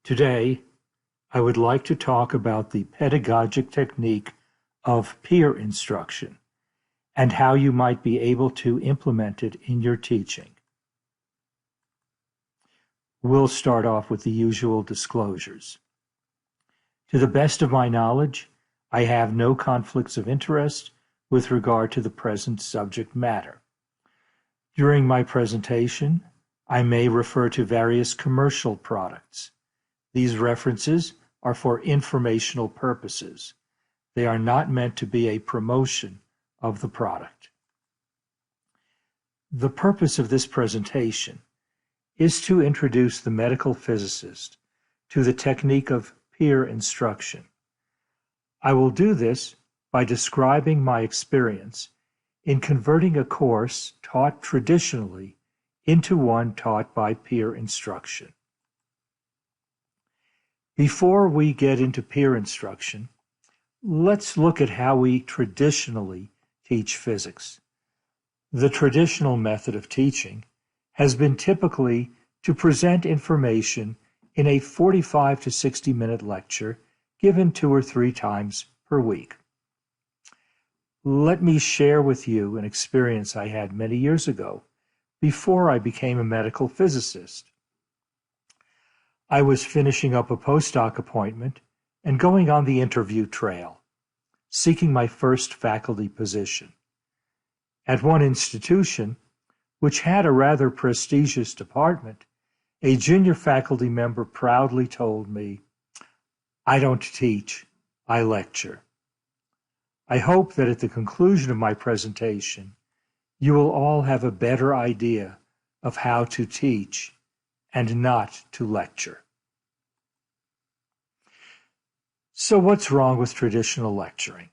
Today, I would like to talk about the pedagogic technique of peer instruction and how you might be able to implement it in your teaching. We'll start off with the usual disclosures. To the best of my knowledge, I have no conflicts of interest with regard to the present subject matter. During my presentation, I may refer to various commercial products. These references are for informational purposes. They are not meant to be a promotion of the product. The purpose of this presentation is to introduce the medical physicist to the technique of peer instruction. I will do this by describing my experience in converting a course taught traditionally into one taught by peer instruction. Before we get into peer instruction, let's look at how we traditionally teach physics. The traditional method of teaching has been typically to present information in a 45 to 60-minute lecture given 2 or 3 times per week. Let me share with you an experience I had many years ago before I became a medical physicist. I was finishing up a postdoc appointment and going on the interview trail, seeking my first faculty position. At one institution, which had a rather prestigious department, a junior faculty member proudly told me, "I don't teach, I lecture." I hope that at the conclusion of my presentation, you will all have a better idea of how to teach and not to lecture. So what's wrong with traditional lecturing?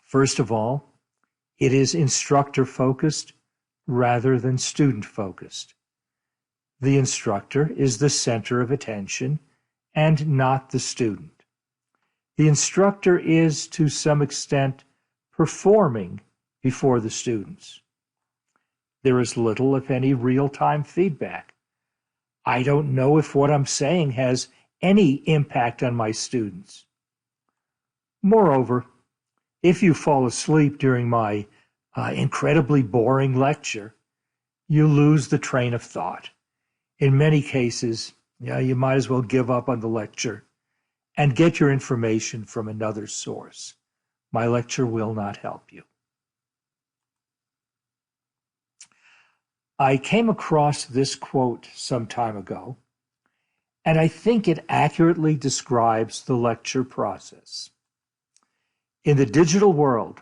First of all, it is instructor-focused rather than student-focused. The instructor is the center of attention and not the student. The instructor is, to some extent, performing before the students. There is little, if any, real-time feedback. I don't know if what I'm saying has any impact on my students. Moreover, if you fall asleep during my incredibly boring lecture, you lose the train of thought. In many cases, you might as well give up on the lecture and get your information from another source. My lecture will not help you. I came across this quote some time ago, and I think it accurately describes the lecture process. In the digital world,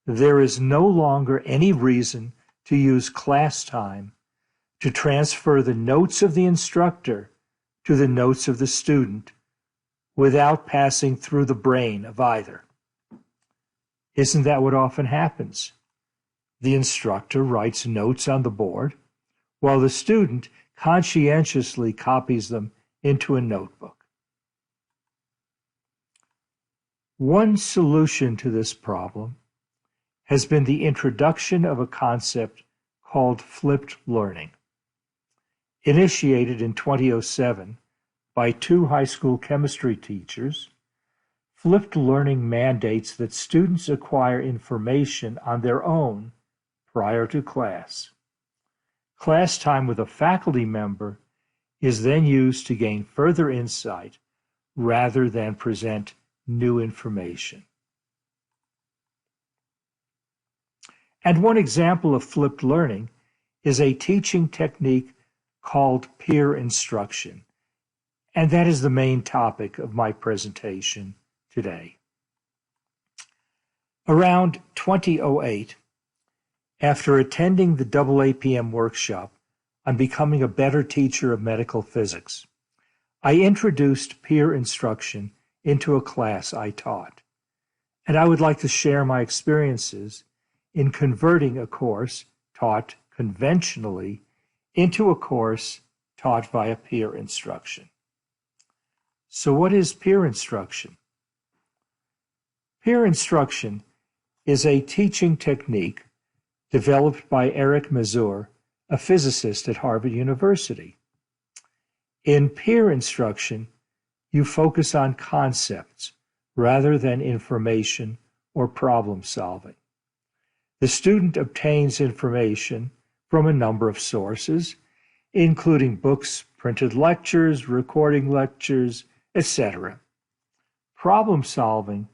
there is no longer any reason to use class time to transfer the notes of the instructor to the notes of the student without passing through the brain of either. Isn't that what often happens? The instructor writes notes on the board, while the student conscientiously copies them into a notebook. One solution to this problem has been the introduction of a concept called flipped learning. Initiated in 2007 by 2 high school chemistry teachers, flipped learning mandates that students acquire information on their own prior to class. Class time with a faculty member is then used to gain further insight rather than present new information. And one example of flipped learning is a teaching technique called peer instruction, and that is the main topic of my presentation today. Around 2008, after attending the AAPM workshop on becoming a better teacher of medical physics, I introduced peer instruction into a class I taught, and I would like to share my experiences in converting a course taught conventionally into a course taught via peer instruction. So what is peer instruction? Peer instruction is a teaching technique developed by Eric Mazur, a physicist at Harvard University. In peer instruction, you focus on concepts rather than information or problem solving. The student obtains information from a number of sources, including books, printed lectures, recording lectures, etc. Problem solving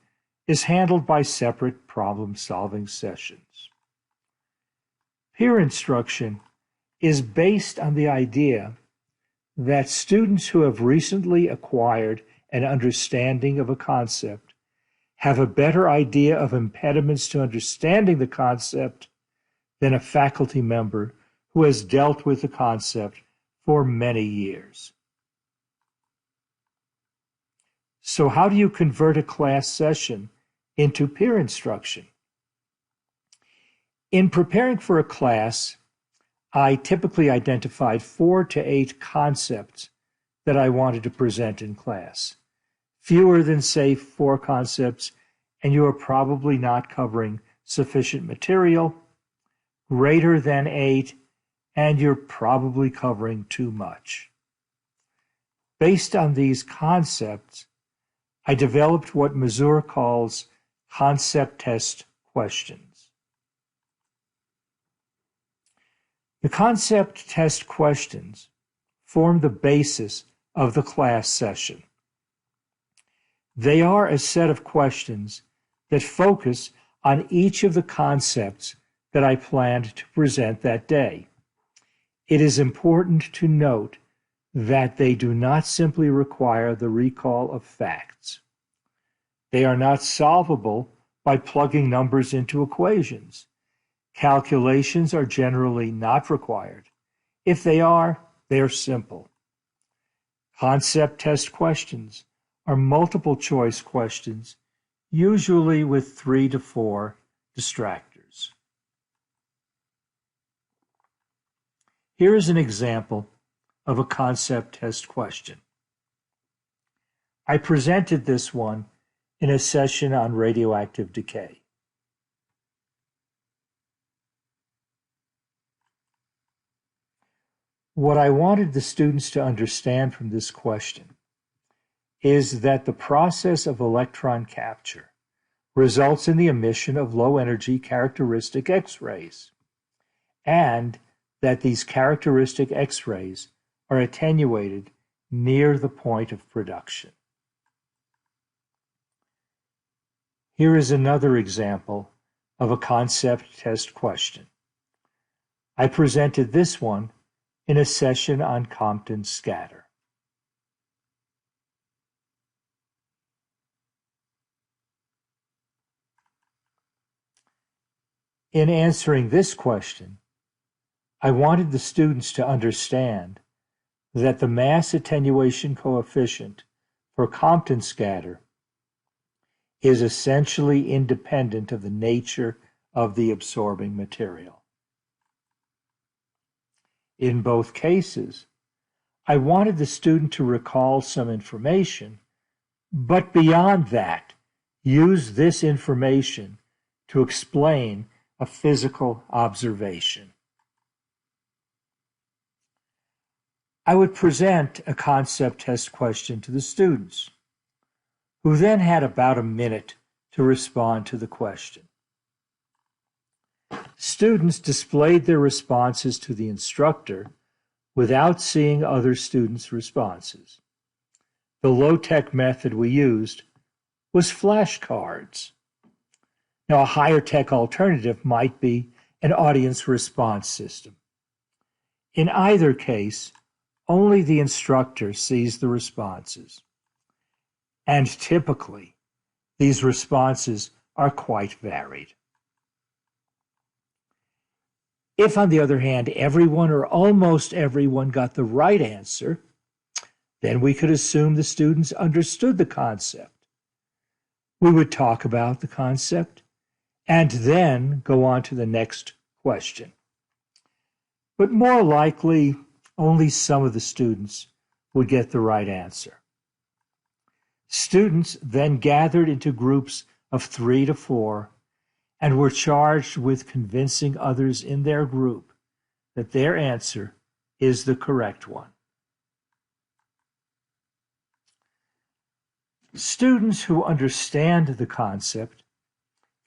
is handled by separate problem-solving sessions. Peer instruction is based on the idea that students who have recently acquired an understanding of a concept have a better idea of impediments to understanding the concept than a faculty member who has dealt with the concept for many years. So how do you convert a class session into peer instruction? In preparing for a class, I typically identified 4 to 8 concepts that I wanted to present in class. Fewer than, say, 4 concepts, and you are probably not covering sufficient material. Greater than 8, and you're probably covering too much. Based on these concepts, I developed what Mazur calls concept test questions. The concept test questions form the basis of the class session. They are a set of questions that focus on each of the concepts that I planned to present that day. It is important to note that they do not simply require the recall of facts. They are not solvable by plugging numbers into equations. Calculations are generally not required. If they are simple. Concept test questions are multiple choice questions, usually with 3 to 4 distractors. Here is an example of a concept test question. I presented this one in a session on radioactive decay. What I wanted the students to understand from this question is that the process of electron capture results in the emission of low-energy characteristic X-rays, and that these characteristic X-rays are attenuated near the point of production. Here is another example of a concept test question. I presented this one in a session on Compton scatter. In answering this question, I wanted the students to understand that the mass attenuation coefficient for Compton scatter is essentially independent of the nature of the absorbing material. In both cases, I wanted the student to recall some information, but beyond that, use this information to explain a physical observation. I would present a concept test question to the students, who then had about a minute to respond to the question. Students displayed their responses to the instructor without seeing other students' responses. The low-tech method we used was flashcards. Now, a higher-tech alternative might be an audience response system. In either case, only the instructor sees the responses. And typically, these responses are quite varied. If, on the other hand, everyone or almost everyone got the right answer, then we could assume the students understood the concept. We would talk about the concept and then go on to the next question. But more likely, only some of the students would get the right answer. Students then gathered into groups of 3 to 4 and were charged with convincing others in their group that their answer is the correct one. Students who understand the concept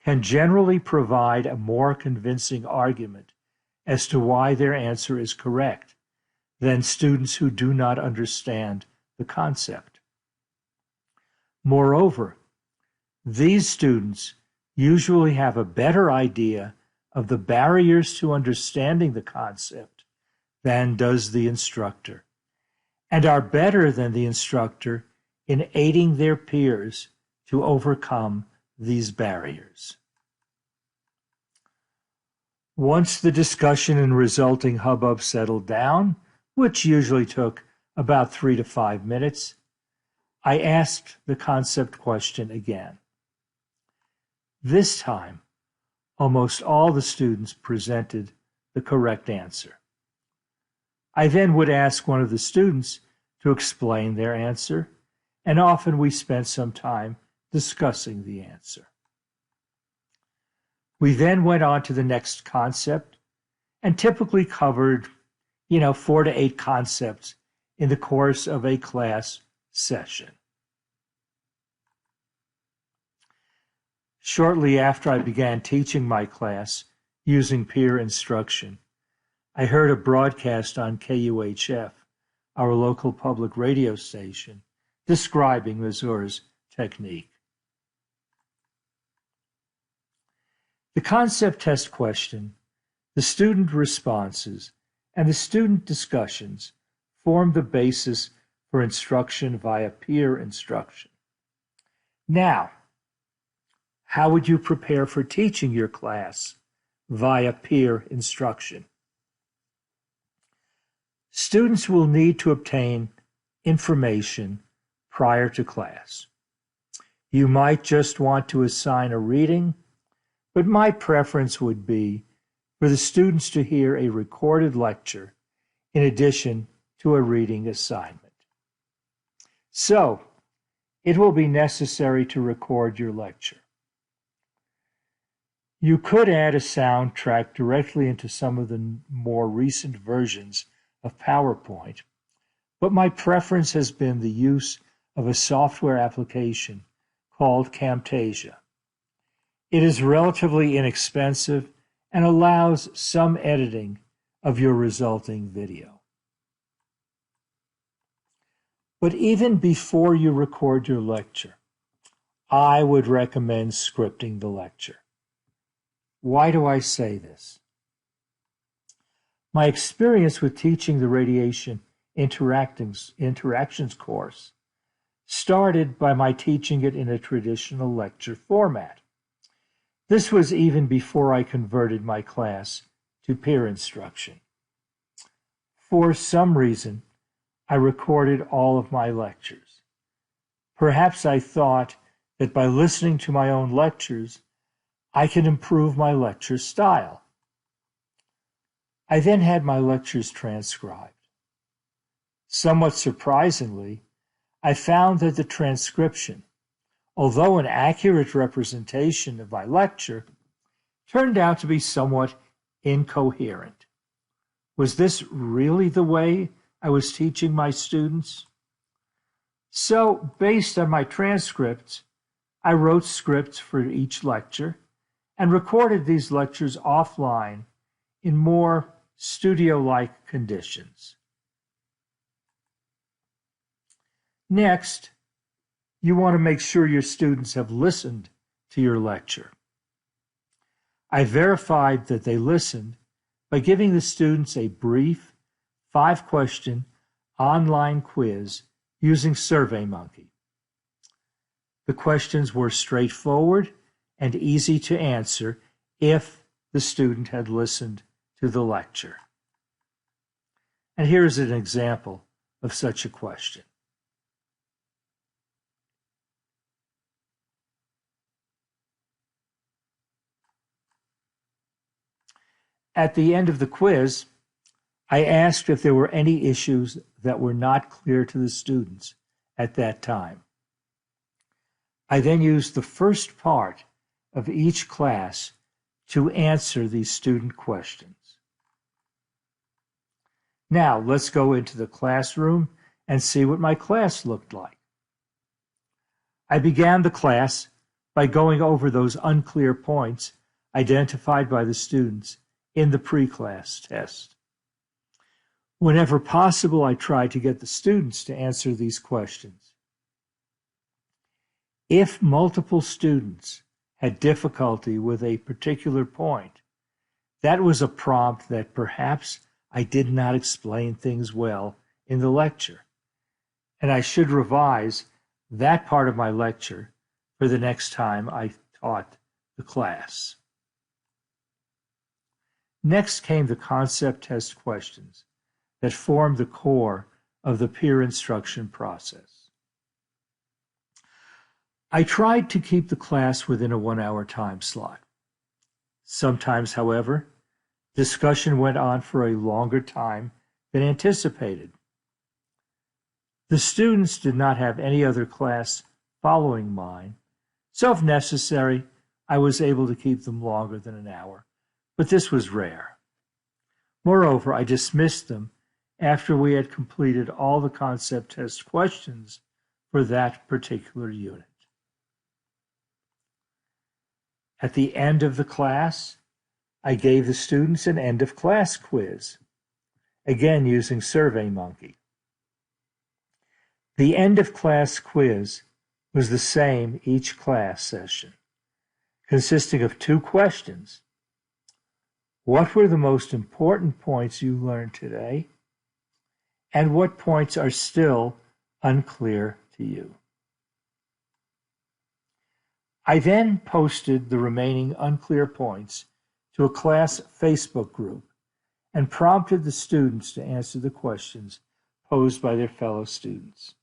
can generally provide a more convincing argument as to why their answer is correct than students who do not understand the concept. Moreover, these students usually have a better idea of the barriers to understanding the concept than does the instructor, and are better than the instructor in aiding their peers to overcome these barriers. Once the discussion and resulting hubbub settled down, which usually took about 3 to 5 minutes, I asked the concept question again. This time, almost all the students presented the correct answer. I then would ask one of the students to explain their answer, and often we spent some time discussing the answer. We then went on to the next concept and typically covered, 4 to 8 concepts in the course of a class session. Shortly after I began teaching my class using peer instruction, I heard a broadcast on KUHF, our local public radio station, describing Mazur's technique. The concept test question, the student responses, and the student discussions form the basis for instruction via peer instruction. Now, how would you prepare for teaching your class via peer instruction? Students will need to obtain information prior to class. You might just want to assign a reading, but my preference would be for the students to hear a recorded lecture in addition to a reading assignment. So, it will be necessary to record your lecture. You could add a soundtrack directly into some of the more recent versions of PowerPoint, but my preference has been the use of a software application called Camtasia. It is relatively inexpensive and allows some editing of your resulting video. But even before you record your lecture, I would recommend scripting the lecture. Why do I say this? My experience with teaching the radiation interactions course started by my teaching it in a traditional lecture format. This was even before I converted my class to peer instruction. For some reason, I recorded all of my lectures. Perhaps I thought that by listening to my own lectures, I could improve my lecture style. I then had my lectures transcribed. Somewhat surprisingly, I found that the transcription, although an accurate representation of my lecture, turned out to be somewhat incoherent. Was this really the way I was teaching my students? So, based on my transcripts, I wrote scripts for each lecture and recorded these lectures offline in more studio-like conditions. Next, you want to make sure your students have listened to your lecture. I verified that they listened by giving the students a brief 5-question online quiz using SurveyMonkey. The questions were straightforward and easy to answer if the student had listened to the lecture. And here's an example of such a question. At the end of the quiz, I asked if there were any issues that were not clear to the students at that time. I then used the first part of each class to answer these student questions. Now, let's go into the classroom and see what my class looked like. I began the class by going over those unclear points identified by the students in the pre-class test. Whenever possible, I tried to get the students to answer these questions. If multiple students had difficulty with a particular point, that was a prompt that perhaps I did not explain things well in the lecture, and I should revise that part of my lecture for the next time I taught the class. Next came the concept test questions that formed the core of the peer instruction process. I tried to keep the class within a 1-hour time slot. Sometimes, however, discussion went on for a longer time than anticipated. The students did not have any other class following mine, so if necessary, I was able to keep them longer than an hour, but this was rare. Moreover, I dismissed them after we had completed all the concept test questions for that particular unit. At the end of the class, I gave the students an end-of-class quiz, again using SurveyMonkey. The end-of-class quiz was the same each class session, consisting of 2 questions. What were the most important points you learned today? And what points are still unclear to you? I then posted the remaining unclear points to a class Facebook group and prompted the students to answer the questions posed by their fellow students.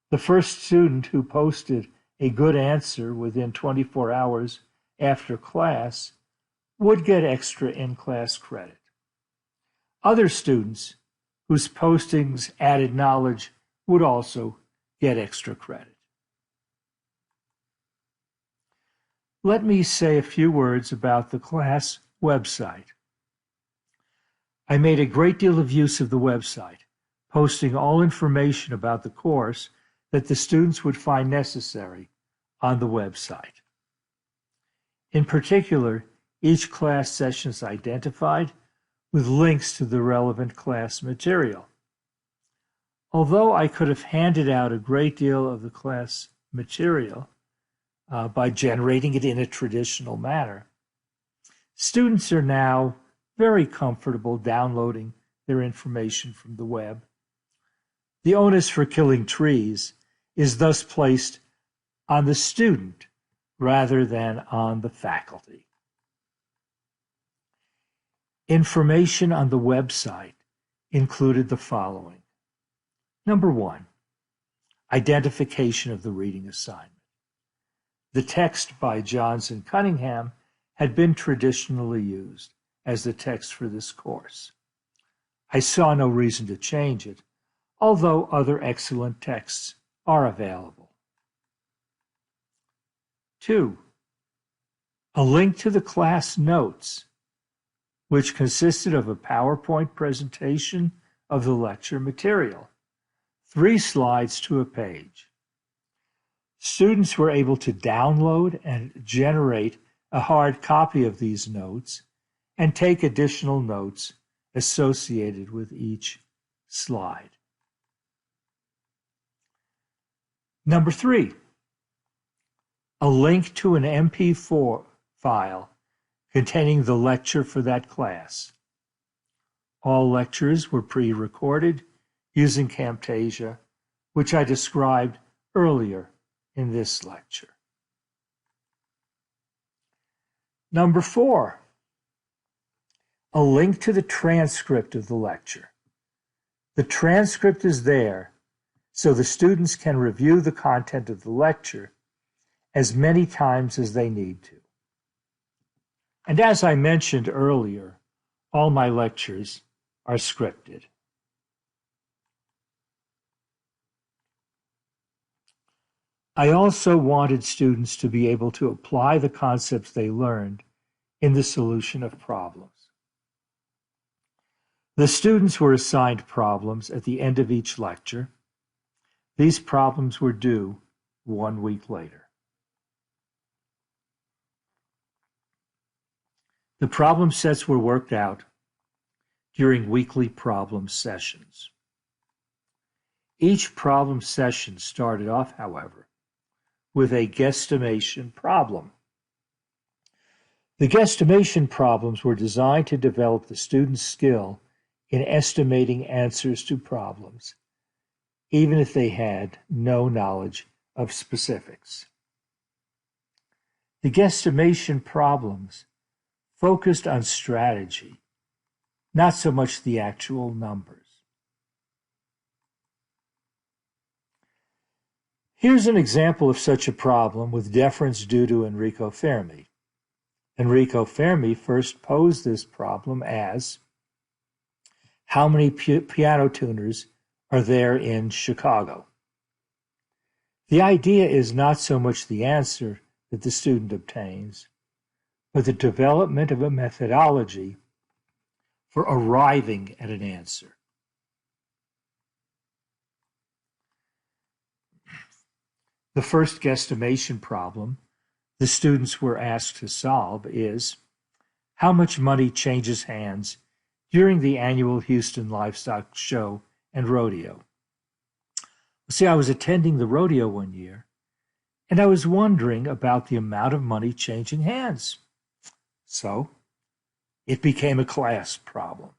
The first student who posted a good answer within 24 hours after class would get extra in-class credit. Other students whose postings added knowledge would also get extra credit. Let me say a few words about the class website. I made a great deal of use of the website, posting all information about the course that the students would find necessary on the website. In particular, each class session is identified with links to the relevant class material. Although I could have handed out a great deal of the class material by generating it in a traditional manner, students are now very comfortable downloading their information from the web. The onus for killing trees is thus placed on the student rather than on the faculty. Information on the website included the following. Number 1, identification of the reading assignment. The text by Johnson Cunningham had been traditionally used as the text for this course. I saw no reason to change it, although other excellent texts are available. 2, a link to the class notes, which consisted of a PowerPoint presentation of the lecture material, 3 slides to a page. Students were able to download and generate a hard copy of these notes and take additional notes associated with each slide. Number 3, a link to an MP4 file containing the lecture for that class. All lectures were pre-recorded using Camtasia, which I described earlier in this lecture. Number 4, a link to the transcript of the lecture. The transcript is there so the students can review the content of the lecture as many times as they need to. And as I mentioned earlier, all my lectures are scripted. I also wanted students to be able to apply the concepts they learned in the solution of problems. The students were assigned problems at the end of each lecture. These problems were due 1 week later. The problem sets were worked out during weekly problem sessions. Each problem session started off, however, with a guesstimation problem. The guesstimation problems were designed to develop the student's skill in estimating answers to problems, even if they had no knowledge of specifics. The guesstimation problems focused on strategy, not so much the actual numbers. Here's an example of such a problem with deference due to Enrico Fermi. Enrico Fermi first posed this problem as, how many piano tuners are there in Chicago? The idea is not so much the answer that the student obtains, but the development of a methodology for arriving at an answer. The first guesstimation problem the students were asked to solve is, how much money changes hands during the annual Houston Livestock Show and Rodeo? See, I was attending the rodeo one year, and I was wondering about the amount of money changing hands. So it became a class problem.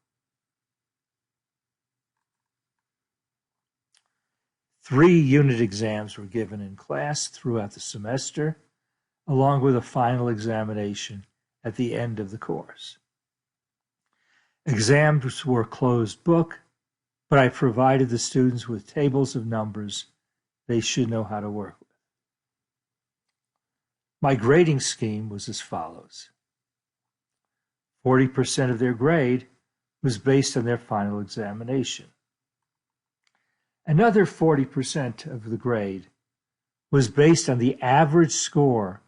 3 unit exams were given in class throughout the semester, along with a final examination at the end of the course. Exams were closed book, but I provided the students with tables of numbers they should know how to work with. My grading scheme was as follows. 40% of their grade was based on their final examination. Another 40% of the grade was based on the average score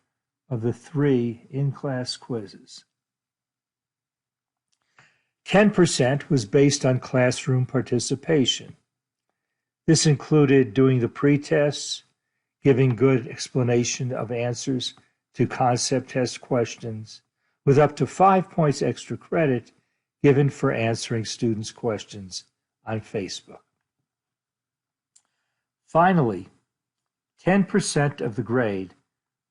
of the 3 in-class quizzes. 10% was based on classroom participation. This included doing the pre-tests, giving good explanation of answers to concept test questions, with up to 5 points extra credit given for answering students' questions on Facebook. Finally, 10% of the grade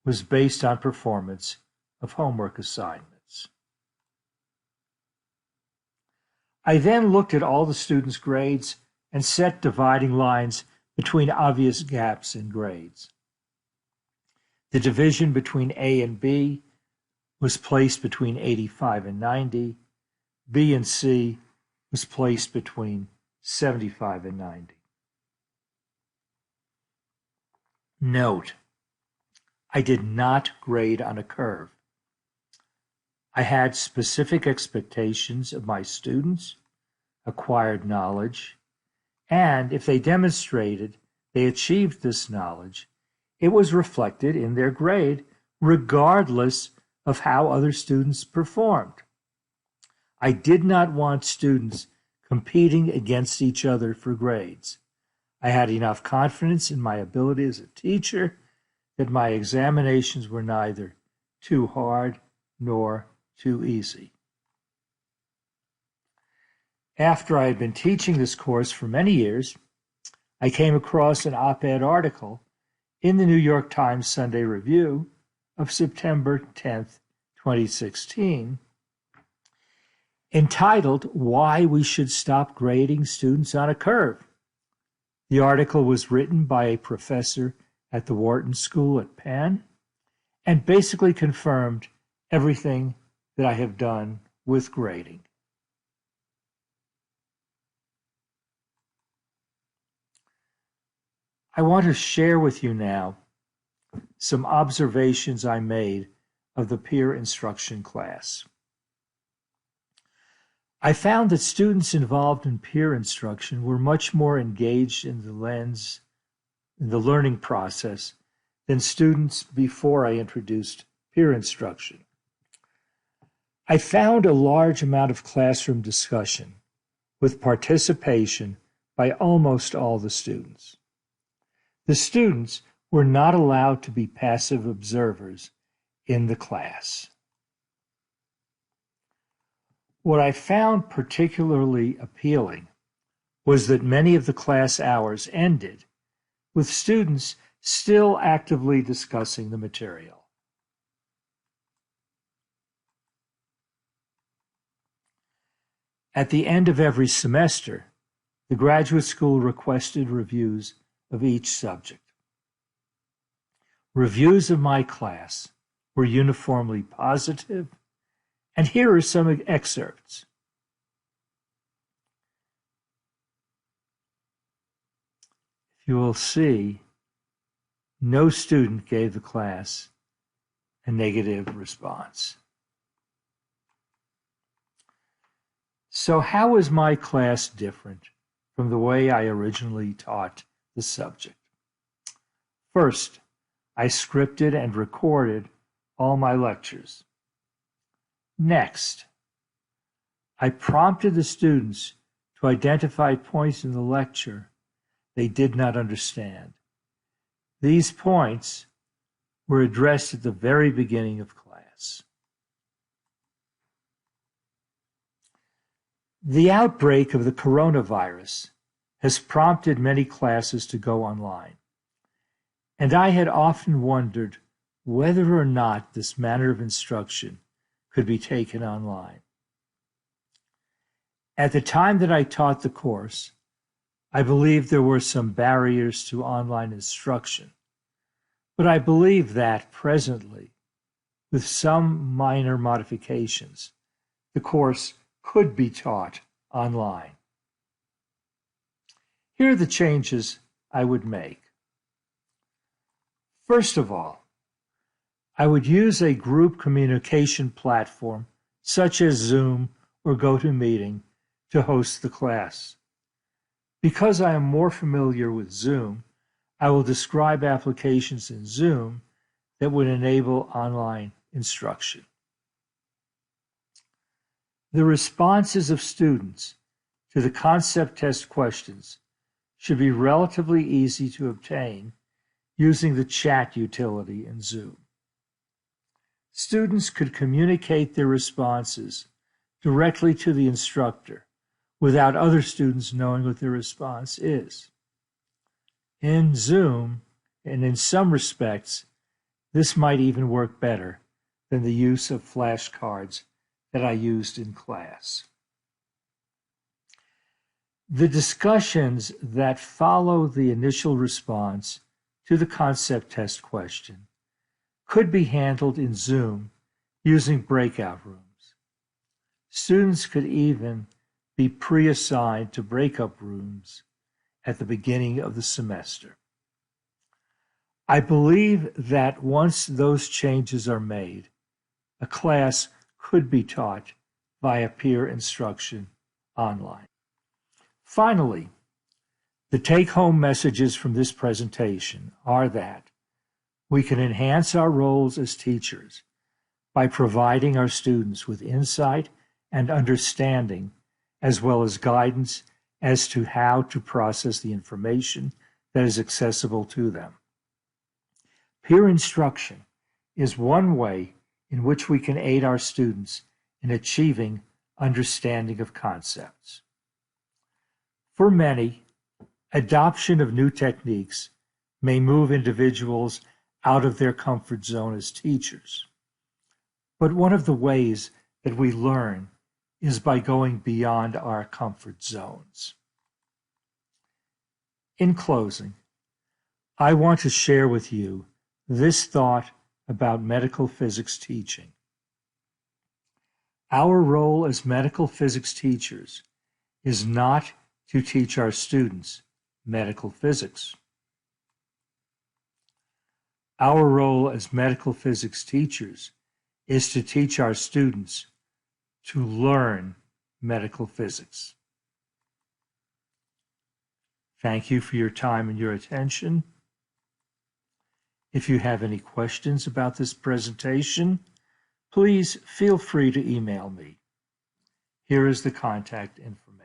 was based on performance of homework assignments. I then looked at all the students' grades and set dividing lines between obvious gaps in grades. The division between A and B was placed between 85 and 90. B and C was placed between 75 and 90. Note, I did not grade on a curve. I had specific expectations of my students, acquired knowledge, and if they demonstrated they achieved this knowledge, it was reflected in their grade regardless of how other students performed. I did not want students competing against each other for grades. I had enough confidence in my ability as a teacher that my examinations were neither too hard nor too easy. After I had been teaching this course for many years, I came across an op-ed article in the New York Times Sunday Review of September 10th, 2016, entitled, "Why We Should Stop Grading Students on a Curve." The article was written by a professor at the Wharton School at Penn and basically confirmed everything that I have done with grading. I want to share with you now some observations I made of the peer instruction class. I found that students involved in peer instruction were much more engaged in the learning process than students before I introduced peer instruction. I found a large amount of classroom discussion with participation by almost all the students. The students were not allowed to be passive observers in the class. What I found particularly appealing was that many of the class hours ended with students still actively discussing the material. At the end of every semester, the graduate school requested reviews of each subject. Reviews of my class were uniformly positive, and here are some excerpts. You will see no student gave the class a negative response. So how is my class different from the way I originally taught the subject? First, I scripted and recorded all my lectures. Next, I prompted the students to identify points in the lecture they did not understand. These points were addressed at the very beginning of class. The outbreak of the coronavirus has prompted many classes to go online, and I had often wondered whether or not this manner of instruction could be taken online. At the time that I taught the course, I believe there were some barriers to online instruction, but I believe that presently, with some minor modifications, the course could be taught online. Here are the changes I would make. First of all, I would use a group communication platform such as Zoom or GoToMeeting to host the class. Because I am more familiar with Zoom, I will describe applications in Zoom that would enable online instruction. The responses of students to the concept test questions should be relatively easy to obtain using the chat utility in Zoom. Students could communicate their responses directly to the instructor without other students knowing what their response is. In Zoom, and in some respects, this might even work better than the use of flashcards that I used in class. The discussions that follow the initial response to the concept test question could be handled in Zoom using breakout rooms. Students could even be pre-assigned to breakout rooms at the beginning of the semester. I believe that once those changes are made, a class could be taught via peer instruction online. Finally, the take-home messages from this presentation are that we can enhance our roles as teachers by providing our students with insight and understanding, as well as guidance as to how to process the information that is accessible to them. Peer instruction is one way in which we can aid our students in achieving understanding of concepts. For many, adoption of new techniques may move individuals out of their comfort zone as teachers. But one of the ways that we learn is by going beyond our comfort zones. In closing, I want to share with you this thought about medical physics teaching. Our role as medical physics teachers is not to teach our students medical physics. Our role as medical physics teachers is to teach our students to learn medical physics. Thank you for your time and your attention. If you have any questions about this presentation, please feel free to email me. Here is the contact information.